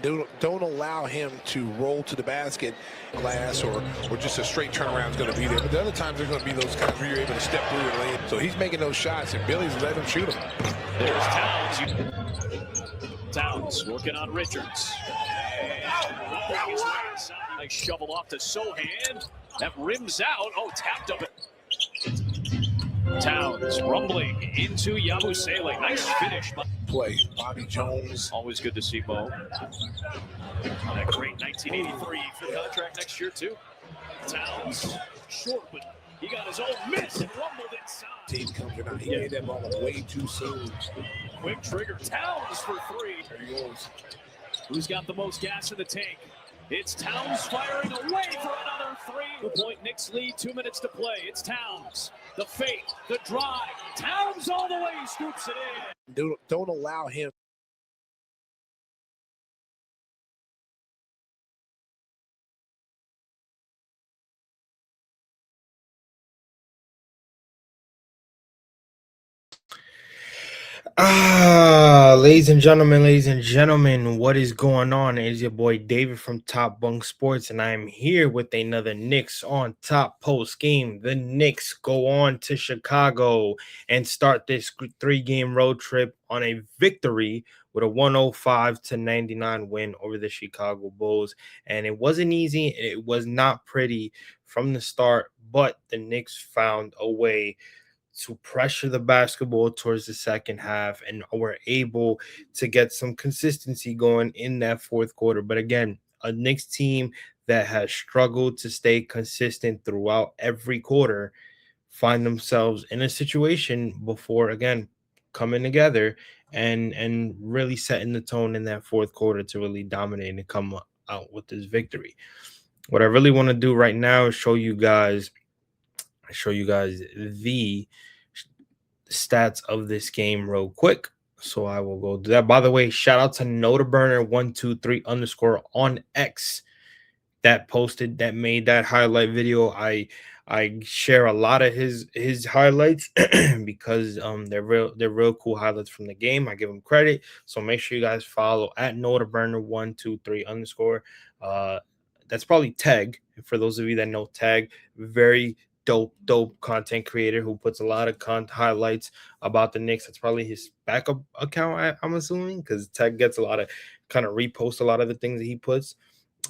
Don't allow him to roll to the basket glass or just a straight turnaround is going to be there. But the other times there's going to be those times where you're able to step through and lay it. So he's making those shots, and Billy's letting him shoot them. There's Towns. Towns working on Richards. Nice shovel off to Sohan. That rims out. Oh, tapped up. Towns rumbling into Yabusele. Nice finish. Play. Bobby Jones. Always good to see Mo. That great 1983 for contract next year, too. Towns. Short, but he got his own miss and rumbled inside. Team comes out. He made that ball way too soon. Quick trigger. Towns for three. There he goes. Who's got the most gas in the tank? It's Towns firing away for another three. 2-point Knicks lead, 2 minutes to play. It's Towns. The fake, the drive. Towns all the way, scoops it in. Don't allow him. Ladies and gentlemen, what is going on? It is your boy David from Top Bunk Sports, and I am here with another Knicks on Top post game. The Knicks go on to Chicago and start this 3-game road trip on a victory with a 105-99 win over the Chicago Bulls. And it wasn't easy. It was not pretty from the start, but the Knicks found a way to pressure the basketball towards the second half and were able to get some consistency going in that fourth quarter. But again, a Knicks team that has struggled to stay consistent throughout every quarter find themselves in a situation before again coming together and really setting the tone in that fourth quarter to really dominate and come out with this victory. What I really want to do right now is show you guys the stats of this game real quick. So I will go do that. By the way, shout out to Notaburner123_ on X that made that highlight video. I share a lot of his highlights because they're real cool highlights from the game. I give him credit. So make sure you guys follow at Notaburner123_. That's probably Tag. For those of you that know Tag, very dope content creator who puts a lot of highlights about the Knicks. That's probably his backup account, I'm assuming, because Tag gets a lot of kind of repost a lot of the things that he puts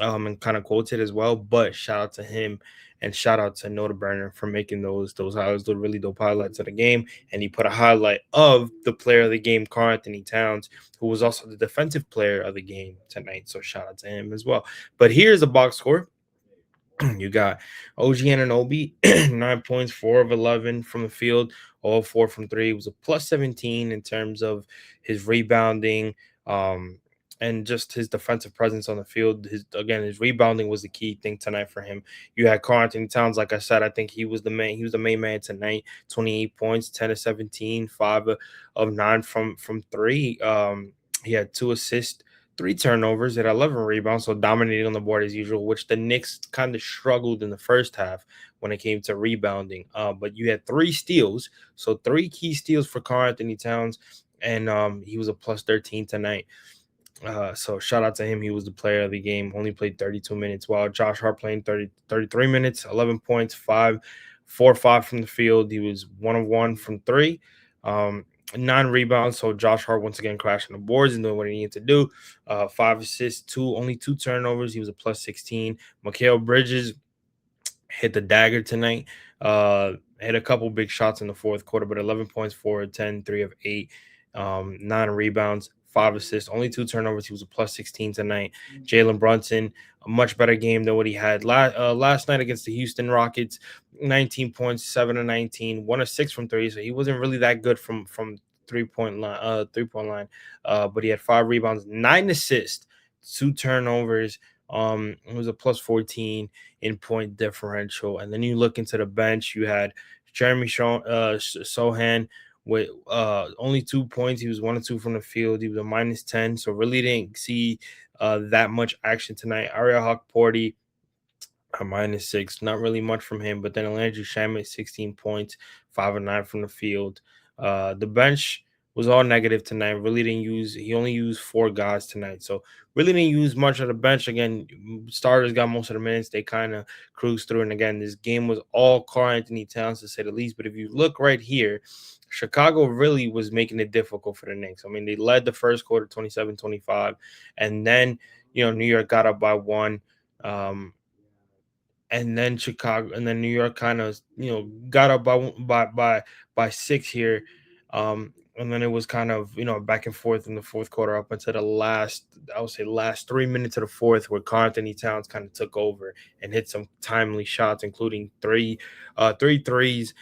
and kind of quotes it as well. But shout out to him and shout out to Notaburner for making those highlights, the really dope highlights of the game. And he put a highlight of the player of the game, Karl-Anthony Towns, who was also the defensive player of the game tonight. So shout out to him as well. But here's a box score. You got OG Anunoby, 9 points, 4 of 11 from the field, all 4 from 3. It was a plus 17 in terms of his rebounding and just his defensive presence on the field. His rebounding was the key thing tonight for him. You had Karl-Anthony Towns, like I said, I think he was the main man tonight. 28 points, 10 of 17, 5 of 9 from 3. He had 2 assists, 3 turnovers, at 11 rebounds, so dominating on the board as usual, which the Knicks kind of struggled in the first half when it came to rebounding. But you had 3 steals, so 3 key steals for Karl-Anthony Towns, and he was a plus 13 tonight. So shout out to him. He was the player of the game, only played 32 minutes, while Josh Hart playing 33 minutes, 11 points, 4 of 5 from the field. He was 1 of 1 from 3. 9 rebounds, so Josh Hart once again crashing the boards and doing what he needed to do. 5 assists, only 2 turnovers. He was a plus 16. Mikal Bridges hit the dagger tonight. Hit a couple big shots in the fourth quarter, but 11 points, 4 of 10, 3 of 8, 9 rebounds, 5 assists, only 2 turnovers. He was a plus 16 tonight. Jalen Brunson, a much better game than what he had last night against the Houston Rockets. 19 points, 7 of 19, 1 of 6 from 3. So he wasn't really that good from 3-point line. But he had 5 rebounds, 9 assists, 2 turnovers. It was a plus 14 in point differential. And then you look into the bench, you had Jeremy Sohan with only 2 points. He was 1 of 2 from the field. He was a minus 10, so really didn't see that much action tonight. Ariel Hawkporty, a minus 6, not really much from him. But then Landry Shamet, 16 points, 5 of 9 from the field. The bench was all negative tonight. Really didn't use. He only used 4 guys tonight, so really didn't use much of the bench. Again, starters got most of the minutes. They kind of cruised through, and again, this game was all Karl Anthony Towns to say the least. But if you look right here, Chicago really was making it difficult for the Knicks. I mean, they led the first quarter 27-25, and then New York got up by 1. And then New York kind of got up by 6 here, and then it was kind of back and forth in the fourth quarter up until the last 3 minutes of the fourth, where Karl Anthony Towns kind of took over and hit some timely shots, including three threes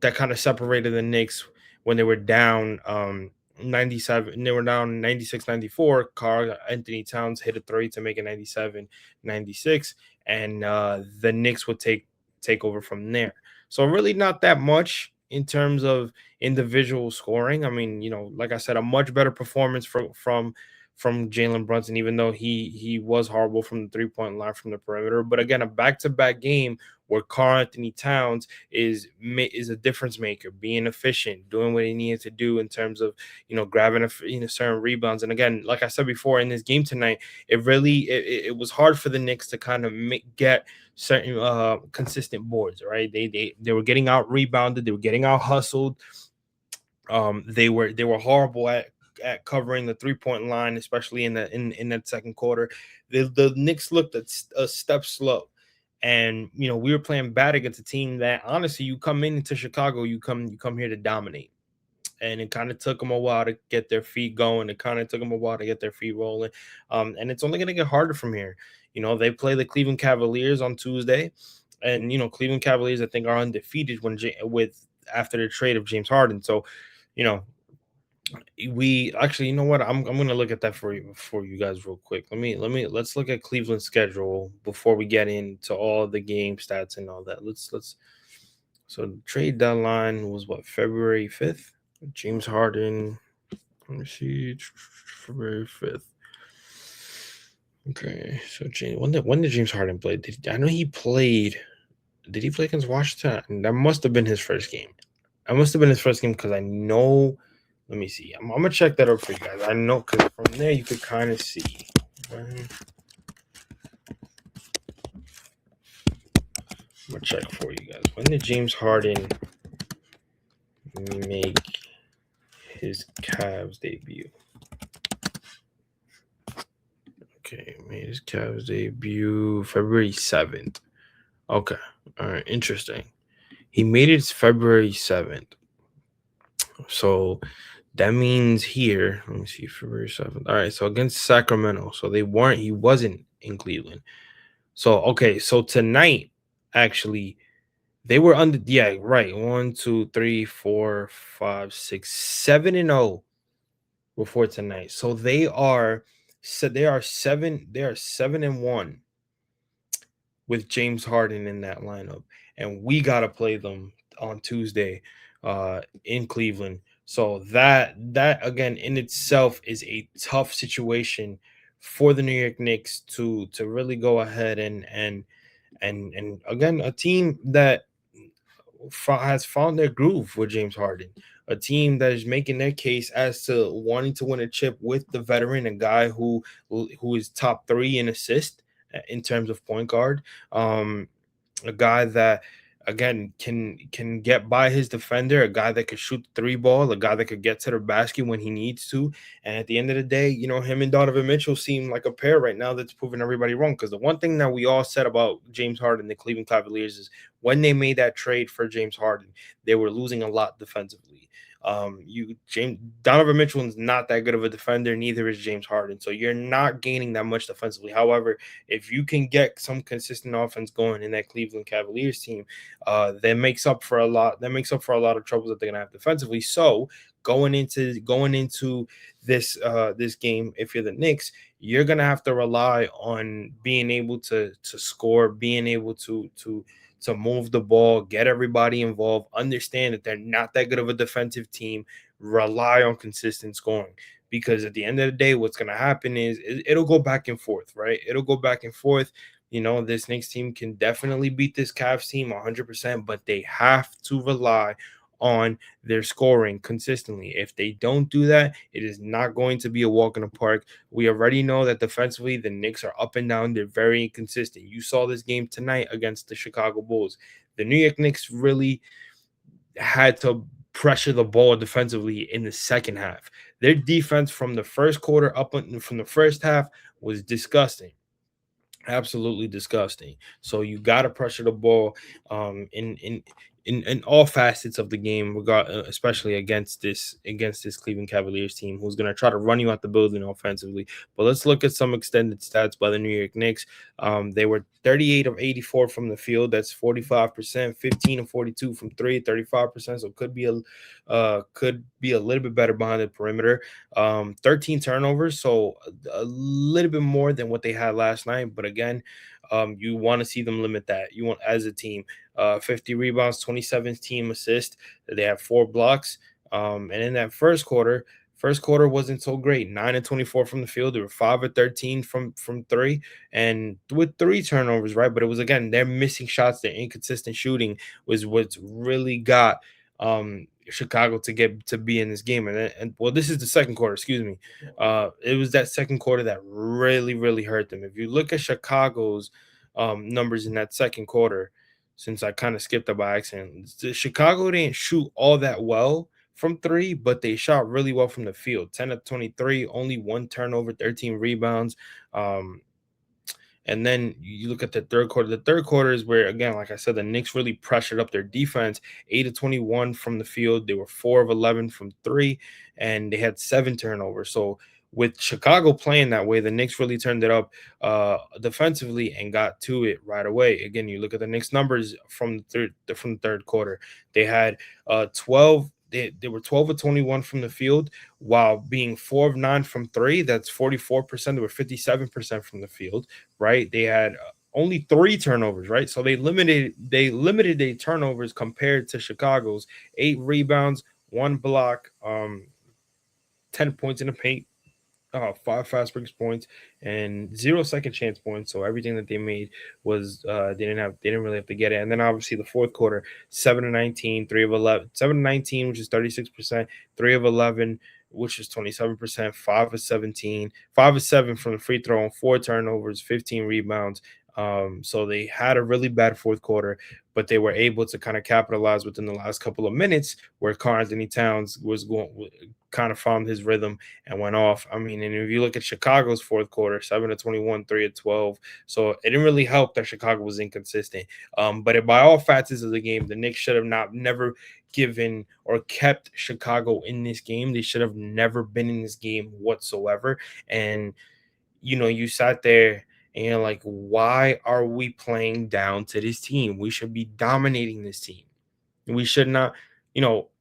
that kind of separated the Knicks when they were down 97. They were down 96-94. Karl Anthony Towns hit a 3 to make it 97-96, and the Knicks would take over from there. So really not that much in terms of individual scoring. I mean, like I said, a much better performance from Jalen Brunson, even though he was horrible from the 3-point line from the perimeter. But again, a back-to-back game where Karl Anthony Towns is a difference maker, being efficient, doing what he needed to do in terms of grabbing certain rebounds. And again, like I said before, in this game tonight, it was hard for the Knicks to kind of get certain consistent boards. Right, they were getting out rebounded, they were getting out hustled. They were horrible at covering the 3-point line, especially in that second quarter. The Knicks looked a step slow. And we were playing bad against a team that honestly, you come into Chicago, you come here to dominate. And it kind of took them a while to get their feet going. It kind of took them a while to get their feet rolling. And it's only going to get harder from here. They play the Cleveland Cavaliers on Tuesday, and Cleveland Cavaliers, I think, are undefeated after the trade of James Harden. So, we actually, what, I'm gonna look at that for you guys real quick. Let's look at Cleveland's schedule before we get into all the game stats and all that. So the trade deadline was what, February 5th? James Harden, let me see, February 5th. Okay, so when did James Harden play? I know he played. Did he play against Washington? That must have been his first game. Because I know. Let me see. I'm gonna check that out for you guys. I know, because from there you could kind of see. I'm gonna check for you guys. When did James Harden make his Cavs debut? Okay, made his Cavs debut February 7th. Okay, all right, interesting. He made it February 7th. So that means here, let me see, February 7th. All right, so against Sacramento. So he wasn't in Cleveland. So, okay, so tonight, actually, they were under, yeah, right. 1, 2, 3, 4, 5, 6, 7-0 before tonight. So they are 7-1 with James Harden in that lineup. And we gotta play them on Tuesday in Cleveland. So that again in itself is a tough situation for the New York Knicks to really go ahead and again, a team that has found their groove with James Harden, a team that is making their case as to wanting to win a chip with the veteran, a guy who is top 3 in assist in terms of point guard, a guy that again can get by his defender, a guy that could shoot the 3 ball, a guy that could get to the basket when he needs to. And at the end of the day, him and Donovan Mitchell seem like a pair right now that's proving everybody wrong. Because the one thing that we all said about James Harden, the Cleveland Cavaliers, is when they made that trade for James Harden, they were losing a lot defensively. Donovan Mitchell is not that good of a defender, neither is James Harden. So you're not gaining that much defensively. However, if you can get some consistent offense going in that Cleveland Cavaliers team, that makes up for a lot. That makes up for a lot of troubles that they're gonna have defensively. So going into this game, if you're the Knicks, you're gonna have to rely on being able to score, being able to move the ball, get everybody involved, understand that they're not that good of a defensive team, rely on consistent scoring. Because at the end of the day, what's going to happen is it'll go back and forth, right? It'll go back and forth. This Knicks team can definitely beat this Cavs team 100%, but they have to rely on their scoring consistently. If they don't do that, it is not going to be a walk in the park. We already know that defensively, the Knicks are up and down. They're very inconsistent. You saw this game tonight against the Chicago Bulls. The New York Knicks really had to pressure the ball defensively in the second half. Their defense from the first quarter from the first half was disgusting. Absolutely disgusting. So you got to pressure the ball in all facets of the game, especially against this Cleveland Cavaliers team, who's going to try to run you out the building offensively. But let's look at some extended stats by the New York Knicks. They were 38 of 84 from the field. That's 45%. 15 of 42 from three, 35%. So could be a little bit better behind the perimeter. 13 turnovers, so a little bit more than what they had last night. But again, you want to see them limit that. You want, as a team, 50 rebounds, 27 team assists. They have 4 blocks. And in that first quarter wasn't so great. 9 and 24 from the field. They were 5 of 13 from three, and with 3 turnovers, right? But it was, again, they're missing shots. Their inconsistent shooting was what's really got Chicago to be in this game. And well, this is the second quarter, excuse me. It was that second quarter that really hurt them. If you look at Chicago's numbers in that second quarter, since I kind of skipped it by accident, Chicago didn't shoot all that well from 3, but they shot really well from the field. 10 of 23, only 1 turnover, 13 rebounds. And then you look at the third quarter. The third quarter is where, again, like I said, the Knicks really pressured up their defense. 8 of 21 from the field. They were 4 of 11 from 3, and they had 7 turnovers. So with Chicago playing that way, the Knicks really turned it up defensively and got to it right away. Again, you look at the Knicks numbers from the third quarter. They had 12. They were 12 of 21 from the field, while being 4 of 9 from 3. That's 44%. They were 57% from the field, right? They had only 3 turnovers, right? So they limited their turnovers compared to Chicago's. 8 rebounds, 1 block, 10 points in the paint, 5 fast breaks points, and 0 second chance points. So everything that they made was they didn't really have to get it. And then obviously the fourth quarter, 7 of 19, 3 of 11, 7 of 19, which is 36%, 3 of 11, which is 27%, 5 of 17, 5 of 7 from the free throw, and 4 turnovers, 15 rebounds. So they had a really bad fourth quarter, but they were able to kind of capitalize within the last couple of minutes, where Karl-Anthony Towns kind of found his rhythm and went off. I mean, and if you look at Chicago's fourth quarter, 7 of 21, 3 of 12. So it didn't really help that Chicago was inconsistent. But by all facets of the game, the Knicks should have never given or kept Chicago in this game. They should have never been in this game whatsoever. And, you sat there and you're like, why are we playing down to this team? We should be dominating this team. We should not,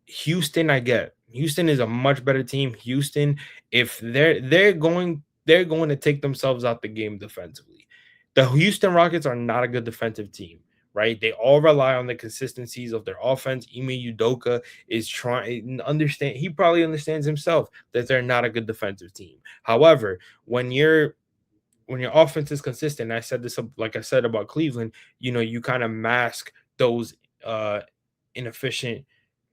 Houston, I get. Houston is a much better team. Houston, if they're going to take themselves out the game defensively. The Houston Rockets are not a good defensive team, right? They all rely on the consistencies of their offense. Ime Udoka is trying understand. He probably understands himself that they're not a good defensive team. However, when your offense is consistent, I said this, like I said about Cleveland, you kind of mask those inefficient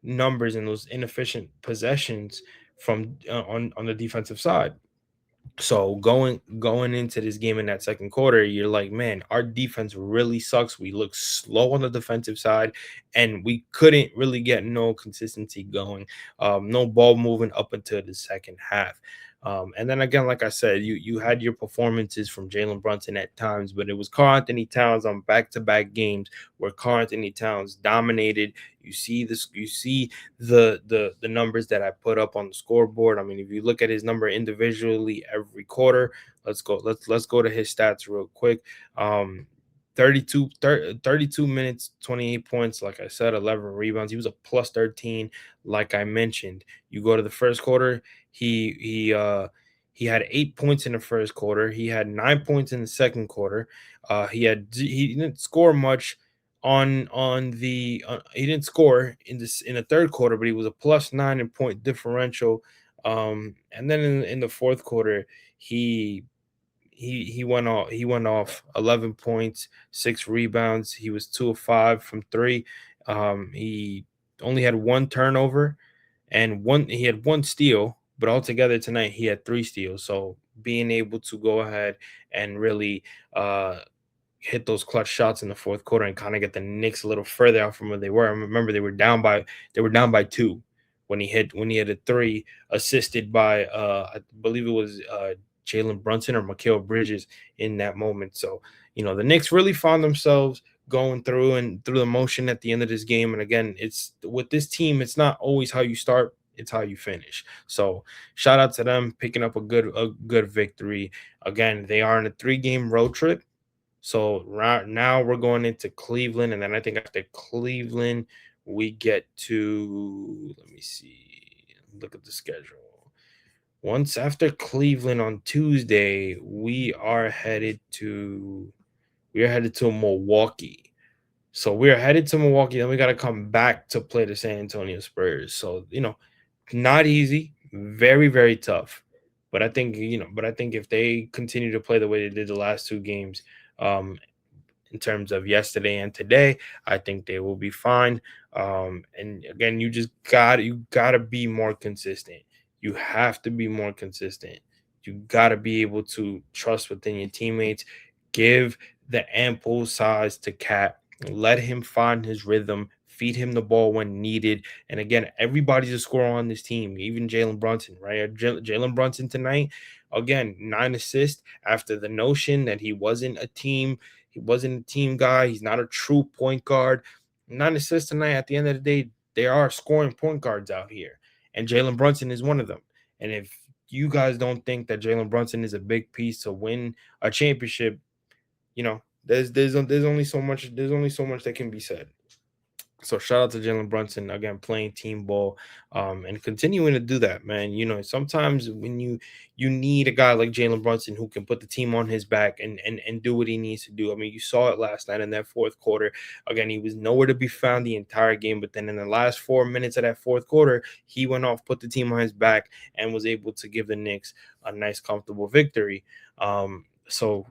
numbers and those inefficient possessions from on the defensive side. So going into this game in that second quarter, you're like, man, our defense really sucks. We look slow on the defensive side, and we couldn't really get no consistency going, no ball moving up until the second half. And then again, like I said, you had your performances from Jalen Brunson at times, but it was Karl-Anthony Towns on back-to-back games where Karl-Anthony Towns dominated. You see this, you see the numbers that I put up on the scoreboard. I mean, if you look at his number individually every quarter, let's go to his stats real quick. 32 minutes, 28 points, like I said, 11 rebounds. He was a plus 13, like I mentioned. You go to the first quarter, he had 8 points in the first quarter. He had 9 points in the second quarter. He didn't score much he didn't score in the third quarter, but he was a plus 9 in point differential. And then in the fourth quarter, he went off 11 points, 6 rebounds. He was 2 of 5 from 3. He only had one turnover and he had one steal, but altogether tonight he had three steals. So being able to go ahead and really hit those clutch shots in the fourth quarter and kind of get the Knicks a little further out from where they were. I remember they were down by two when he hit a three assisted by I believe it was Jalen Brunson or Mikal Bridges in that moment. So the Knicks really found themselves going through and through the motion at the end of this game. And again, it's with this team, it's not always how you start, it's how you finish. So shout out to them picking up a good victory. Again, they are on a 3-game road trip. So right now we're going into Cleveland, and then I think after Cleveland, we get to, let me see, look at the schedule. Once after Cleveland on Tuesday, we are headed to Milwaukee. So we are headed to Milwaukee, then we got to come back to play the San Antonio Spurs. So, not easy, very, very tough. But I think if they continue to play the way they did the last two games, um, in terms of yesterday and today, I think they will be fine. And again, you gotta be more consistent. You have to be more consistent. You gotta be able to trust within your teammates. Give the ample size to Cat. Let him find his rhythm. Feed him the ball when needed. And again, everybody's a scorer on this team, even Jalen Brunson, right? Jalen Brunson tonight, again, 9 assists after the notion that he wasn't a team guy. He's not a true point guard. 9 assists tonight. At the end of the day, there are scoring point guards out here, and Jalen Brunson is one of them. And if you guys don't think that Jalen Brunson is a big piece to win a championship, there's only so much that can be said. So shout out to Jalen Brunson again, playing team ball, and continuing to do that, man. Sometimes when you need a guy like Jalen Brunson who can put the team on his back and do what he needs to do. I mean, you saw it last night in that fourth quarter. Again, he was nowhere to be found the entire game, but then in the last 4 minutes of that fourth quarter, he went off, put the team on his back, and was able to give the Knicks a nice, comfortable victory. So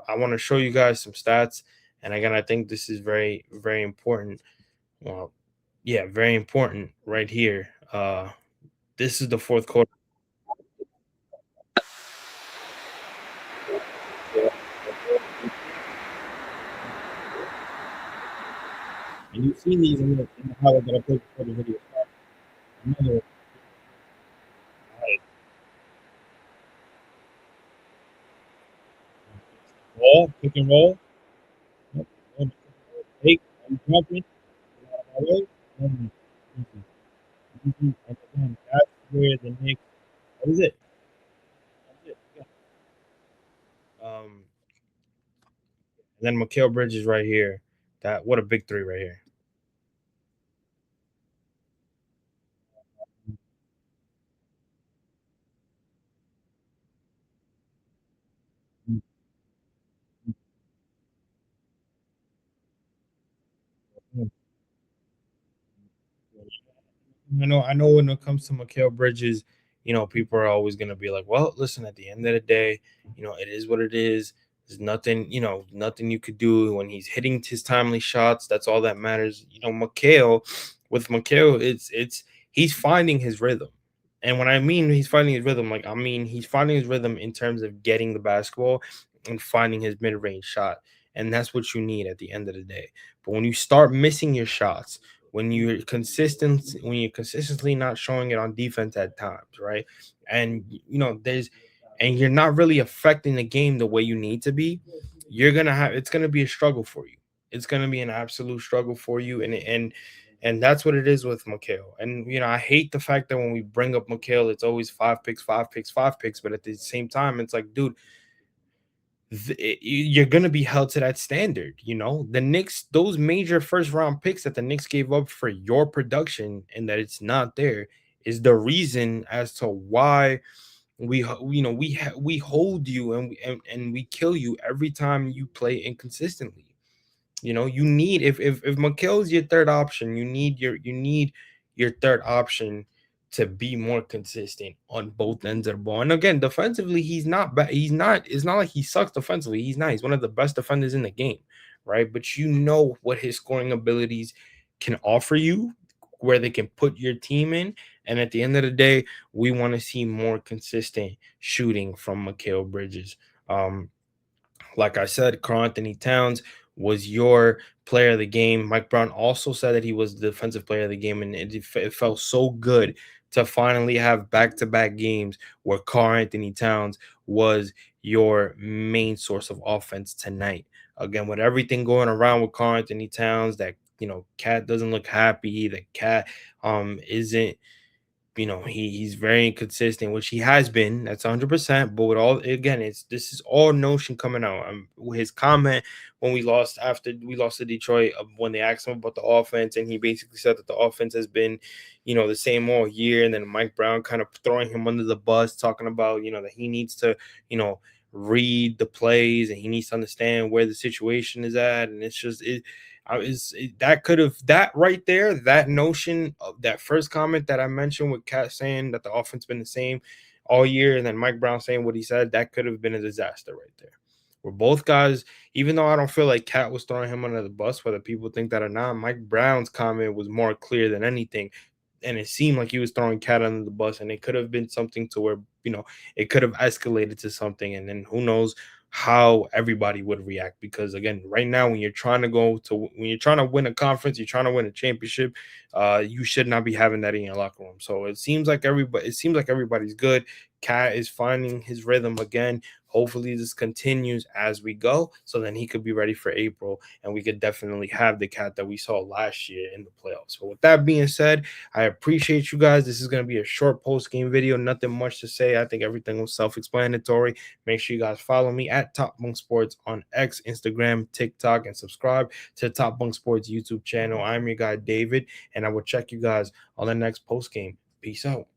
I want to show you guys some stats, and again, I think this is very, very important. Well, yeah, very important right here. This is the fourth quarter. And you've seen these in the highlight that I played before the video. Another ball, pick and roll. Yep, take, I'm jumping, get out of my way, and easy, easy. And again, that's where the Knicks. That is it. That's it. And then Mikal Bridges right here. What a big three right here. I know when it comes to Mikal Bridges, people are always gonna be like, well, listen, at the end of the day, it is what it is. There's nothing you could do when he's hitting his timely shots. That's all that matters. With Mikal, it's he's finding his rhythm. And when I mean he's finding his rhythm, like I mean he's finding his rhythm in terms of getting the basketball and finding his mid-range shot. And that's what you need at the end of the day. But when you start missing your shots, when you're consistently not showing it on defense at times, right? And you're not really affecting the game the way you need to be, it's gonna be a struggle for you. It's gonna be an absolute struggle for you. And that's what it is with Mikal. And I hate the fact that when we bring up Mikal, it's always 5 picks, 5 picks, 5 picks. But at the same time, it's like, dude, you're going to be held to that standard. The Knicks, those major first round picks that the Knicks gave up for your production and that it's not there is the reason as to why we hold you and we kill you every time you play inconsistently. You need, if Mikal's your third option, you need your third option to be more consistent on both ends of the ball. And again, defensively, he's not bad. It's not like he sucks defensively. He's not. He's one of the best defenders in the game, right? But what his scoring abilities can offer you where they can put your team in. And at the end of the day, we want to see more consistent shooting from Mikal Bridges. Like I said, Karl Anthony Towns was your player of the game. Mike Brown also said that he was the defensive player of the game, and it felt so good to finally have back-to-back games where Karl Anthony Towns was your main source of offense tonight. Again, with everything going around with Karl Anthony Towns, that Cat doesn't look happy. The Cat isn't he's very inconsistent, which he has been. That's 100%. But with all again, this is all notion coming out. His comment when after we lost to Detroit, when they asked him about the offense, and he basically said that the offense has been, the same all year. And then Mike Brown kind of throwing him under the bus, talking about that he needs to read the plays and he needs to understand where the situation is at. And it's just that right there, that notion of that first comment that I mentioned with Cat saying that the offense been the same all year, and then Mike Brown saying what he said, that could have been a disaster right there. Where both guys, even though I don't feel like Cat was throwing him under the bus, whether people think that or not, Mike Brown's comment was more clear than anything. And it seemed like he was throwing Cat under the bus, and it could have been something to where, it could have escalated to something. And then who knows how everybody would react, because again, right now, when you're trying to win a conference, you're trying to win a championship, you should not be having that in your locker room. So it seems like everybody's good. Cat is finding his rhythm again. Hopefully this continues as we go, so then he could be ready for April, and we could definitely have the Cat that we saw last year in the playoffs. So with that being said, I appreciate you guys. This is going to be a short post-game video. Nothing much to say. I think everything was self-explanatory. Make sure you guys follow me at Top Bunk Sports on X, Instagram, TikTok, and subscribe to the Top Bunk Sports YouTube channel. I'm your guy, David, and I will check you guys on the next post-game. Peace out.